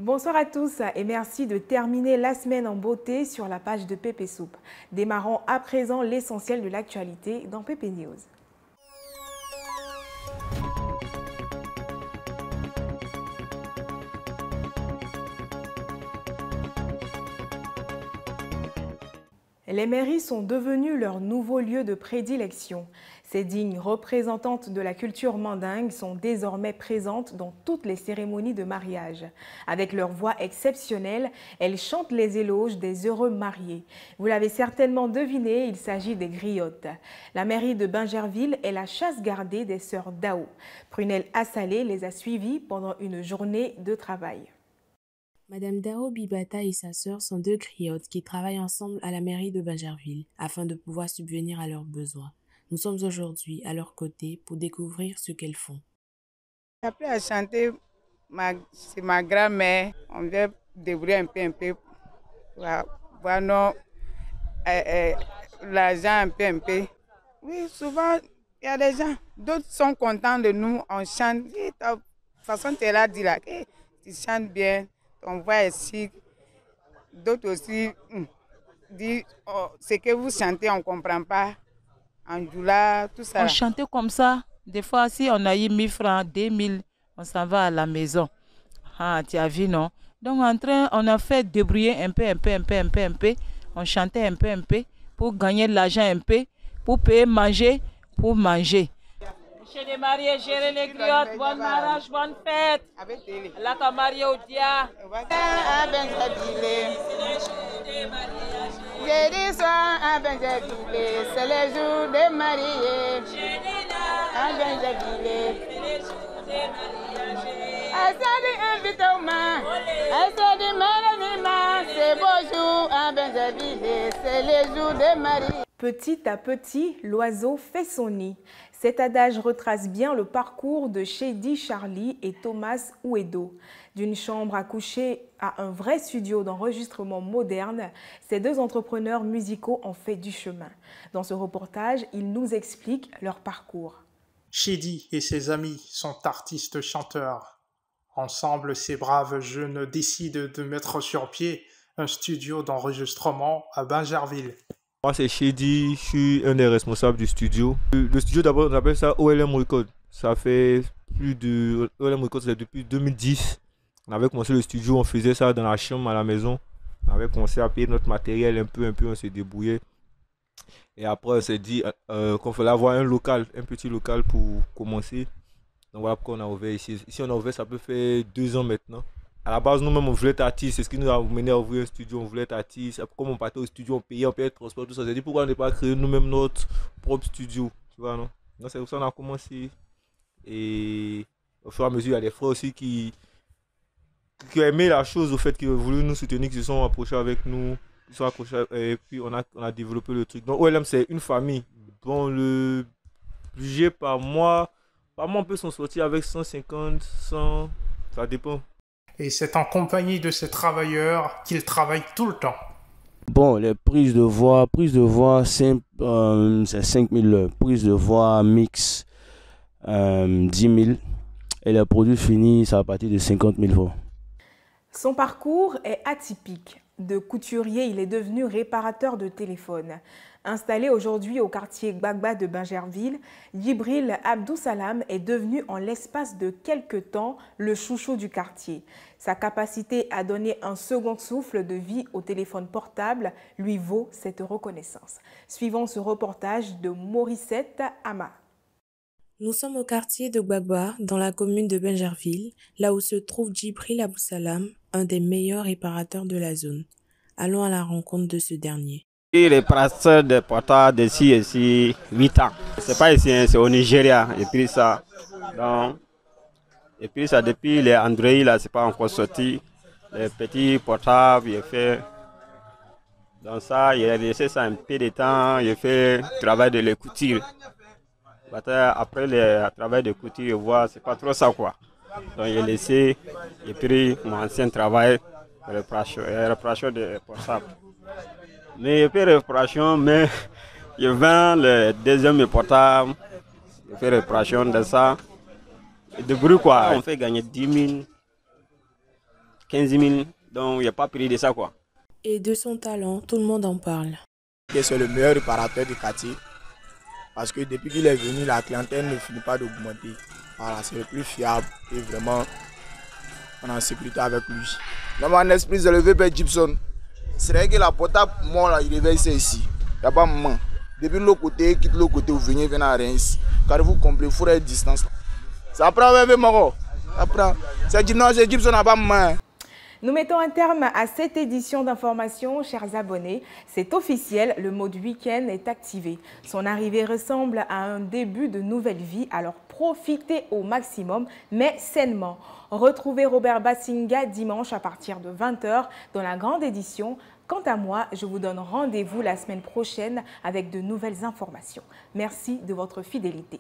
Bonsoir à tous et merci de terminer la semaine en beauté sur la page de Pépé Soupe. Démarrons à présent l'essentiel de l'actualité dans Pépé News. Les mairies sont devenues leur nouveau lieu de prédilection. Ces dignes représentantes de la culture mandingue sont désormais présentes dans toutes les cérémonies de mariage. Avec leur voix exceptionnelle, elles chantent les éloges des heureux mariés. Vous l'avez certainement deviné, il s'agit des griottes. La mairie de Bingerville est la chasse gardée des sœurs Dao. Prunelle Assalé les a suivies pendant une journée de travail. Madame Dao Bibata et sa sœur sont deux griottes qui travaillent ensemble à la mairie de Bingerville afin de pouvoir subvenir à leurs besoins. Nous sommes aujourd'hui à leur côté pour découvrir ce qu'elles font. J'ai appris à chanter, c'est ma grand-mère. On vient débrouiller un peu pour avoir l'argent un peu. Oui, souvent, il y a des gens, d'autres sont contents de nous, on chante. De toute façon, tu es là, dis là, tu chantes bien. On voit ici, d'autres aussi disent ce que vous chantez, on ne comprend pas. En Joula, tout ça. On chantait comme ça. Des fois, si on a eu 1000 francs, 2000, on s'en va à la maison. Ah, tu as vu, non? Donc, on a fait débrouiller un peu. On chantait un peu pour gagner de l'argent un peu, pour payer, manger, pour manger. Chez les mariés, gérer les griottes, bon mariage, bonne fête. La ka marié au dia. J'ai dit soir à Bingerville, c'est le jour des mariés. À Bingerville, c'est beau jour à Bingerville, c'est le jour des mariés. Petit à petit, l'oiseau fait son nid. Cet adage retrace bien le parcours de Shady Charlie et Thomas Ouedo. D'une chambre à coucher à un vrai studio d'enregistrement moderne, ces deux entrepreneurs musicaux ont fait du chemin. Dans ce reportage, ils nous expliquent leur parcours. Shady et ses amis sont artistes-chanteurs. Ensemble, ces braves jeunes décident de mettre sur pied un studio d'enregistrement à Bingerville. Moi, c'est Shady, je suis un des responsables du studio. Le studio, d'abord, on appelle ça OLM Record. Ça fait plus de... OLM Record, c'est depuis 2010. On avait commencé le studio, on faisait ça dans la chambre à la maison. On avait commencé à payer notre matériel un peu, on s'est débrouillé. Et après, on s'est dit qu'on fallait avoir un local, un petit local pour commencer. Donc voilà pourquoi on a ouvert ici. Ici, on a ouvert, ça peut faire 2 ans maintenant. À la base, nous-mêmes, on voulait être artistes. C'est ce qui nous a mené à ouvrir un studio. On voulait être artistes. Comme on partait au studio, on payait le transport, tout ça. J'ai dit pourquoi on n'est pas créé nous-mêmes notre propre studio. Tu vois, non? Donc c'est pour ça qu'on a commencé. Et au fur et à mesure, il y a des frères aussi qui ont aimé la chose, au fait, qui ont voulu nous soutenir, qui se sont approchés avec nous. Qui sont accrochés, et puis on a développé le truc. Donc OLM, c'est une famille. Bon, le budget par mois, on peut s'en sortir avec 150, 100, ça dépend. Et c'est en compagnie de ces travailleurs qu'ils travaillent tout le temps. Bon, les prises de voix simple, c'est 5 000 prises de voix mix, 10 000. Et les produits finis, c'est à partir de 50 000 francs. Son parcours est atypique. De couturier, il est devenu réparateur de téléphone. Installé aujourd'hui au quartier Gbagba de Bingerville, Djibril Abdoussalam est devenu en l'espace de quelques temps le chouchou du quartier. Sa capacité à donner un second souffle de vie au téléphone portable lui vaut cette reconnaissance. Suivons ce reportage de Morissette Ama. Nous sommes au quartier de Gbagba, dans la commune de Bingerville, là où se trouve Djibril Abdoussalam, un des meilleurs réparateurs de la zone. Allons à la rencontre de ce dernier. Les réparateur de portables ici 8 ans. C'est pas ici, c'est au Nigeria. Et puis ça, depuis les Android là, c'est pas encore sorti. Les petits portables, il fait. Dans ça, il a laissé ça un peu de temps. Il fait le travail de les couture. Après le travail de couture, je vois, c'est pas trop ça quoi. Donc il a laissé, et puis mon ancien travail, réparation de portables. Mais il fait réparation, mais je vends le deuxième portable, je fais réparation de ça. Et de bruit quoi, on fait gagner 10 000, 15 000. Donc, il n'y a pas pris de ça, quoi. Et de son talent, tout le monde en parle. C'est le meilleur réparateur du quartier. Parce que depuis qu'il est venu, la clientèle ne finit pas d'augmenter. Voilà, c'est le plus fiable et vraiment, on est en sécurité avec lui. Même en esprit élevé par Gibson, c'est vrai que la portable, moi, là, il réveille ça ici. Il n'y a pas de main. Depuis l'autre côté, quitte l'autre côté, vous venez à rien ici. Car vous comprenez, il faut être distance. Ça prend un peu, Maro. Ça prend. C'est Gibson n'a pas de main. Nous mettons un terme à cette édition d'information, chers abonnés. C'est officiel, le mode week-end est activé. Son arrivée ressemble à un début de nouvelle vie, alors profitez au maximum, mais sainement. Retrouvez Robert Bassinga dimanche à partir de 20 h dans la grande édition. Quant à moi, je vous donne rendez-vous la semaine prochaine avec de nouvelles informations. Merci de votre fidélité.